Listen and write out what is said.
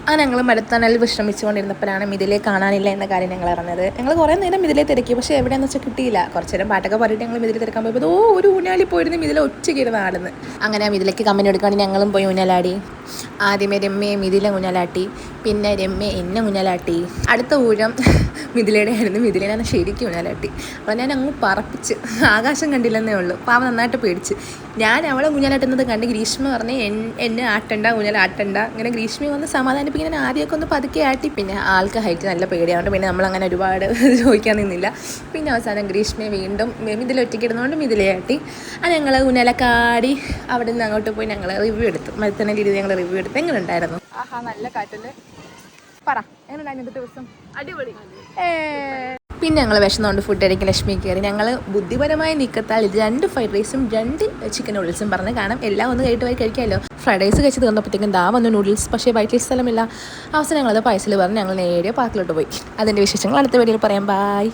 അങ്ങനെ ഞങ്ങൾ മരത്തണലിൽ വിശ്രമിച്ചുകൊണ്ടിരുന്നപ്പോഴാണ് മിഥിലയെ കാണാനില്ല എന്ന കാര്യം ഞങ്ങൾ അറിഞ്ഞത്. ഞങ്ങൾ കുറേ നേരം മിഥിലയെ തിരക്കി, പക്ഷേ എവിടെയാണെന്ന് വെച്ചാൽ കിട്ടിയില്ല. കുറച്ച് നേരം പാട്ടൊക്കെ പറഞ്ഞിട്ട് ഞങ്ങൾ മിഥിലെ തിരക്കാൻ പോയപ്പോൾ ഒരു ഊഞ്ഞാലി പോയിരുന്ന് മിഥില ഒറ്റയ്ക്കിരുന്ന് ആടുന്നു. അങ്ങനെ മിഥിലയ്ക്ക് കമ്പനി എടുക്കുകയാണെങ്കിൽ ഞങ്ങളും പോയി ഊഞ്ഞാലാടി. ആദ്യമേ രമ്യയെ മിഥില ഊഞ്ഞാലാട്ടി, പിന്നെ രമ്യ എന്നെ ഊഞ്ഞാലാട്ടി. അടുത്ത ഊഴം മിഥിലയുടെ ആയിരുന്നു. മിഥിലേനെ ശരിക്കും ഊഞ്ഞാലാട്ടി. അപ്പോൾ ഞാൻ അങ്ങ് പറപ്പിച്ച്, ആകാശം കണ്ടില്ലെന്നേ ഉള്ളൂ. അപ്പോൾ അവൻ നന്നായിട്ട് പേടിച്ച്. ഞാൻ അവളെ ഊഞ്ഞാലാട്ടുന്നത് കണ്ട് ഗ്രീഷ്മ പറഞ്ഞ് എന്നെ ആട്ടണ്ട, ഊഞ്ഞാലാട്ടണ്ട. ഇങ്ങനെ ഗ്രീഷ്മ വന്ന് സമാധാനിപ്പിക്കാൻ ആദ്യമൊക്കെ ഒന്ന് പതുക്കെ ആട്ടി. പിന്നെ ആൾക്ക് ഹൈറ്റ് നല്ല പേടിയാവുണ്ട്. പിന്നെ നമ്മളങ്ങനെ ഒരുപാട് ചോദിക്കാൻ നിന്നില്ല. പിന്നെ അവസാനം ഗ്രീഷ്മയെ വീണ്ടും മിഥില ഒറ്റയ്ക്ക് ഇടുന്നതുകൊണ്ട് മിഥിലയെ ആട്ടി. അത് ഞങ്ങൾ ഊഞ്ഞാലൊക്കെ അവിടെ നിന്ന് അങ്ങോട്ട് പോയി ഞങ്ങൾ റിവ്യൂ എടുത്തു. മരത്തണലിൽ ഞങ്ങൾ റിവ്യൂ എടുത്തു. എങ്ങനെ ഉണ്ടായിരുന്നു? ആഹാ, നല്ല കാറ്റല്ലേ. പറ, എങ്ങനെയുണ്ടായിരുന്നു ദിവസം? അടിപൊളി. പിന്നെ ഞങ്ങൾ വിശന്നുകൊണ്ട് ഫുഡ് കഴിക്കാൻ ലക്ഷ്മി കയറി. ഞങ്ങൾ ബുദ്ധിപരമായ നീക്കത്താൽ 2 ഫ്രൈഡ് റൈസും 2 ചിക്കൻ നൂഡിൽസും പറഞ്ഞ് കാണാം. എല്ലാം ഒന്ന് പോയി കഴിക്കാമല്ലോ. ഫ്രൈഡ് റൈസ് കഴിച്ച് തീർന്നപ്പോഴത്തേക്കും വന്നു നൂഡിൽസ്. പക്ഷേ വയറ്റിൽ സ്ഥലമില്ല. അവസാനം ഞങ്ങളത് പൈസയിൽ പറഞ്ഞ് ഞങ്ങൾ നേരെ പാർക്കിലോട്ട് പോയി. അതിൻ്റെ വിശേഷങ്ങൾ അടുത്ത വീഡിയോയിൽ പറയാം. ബൈ.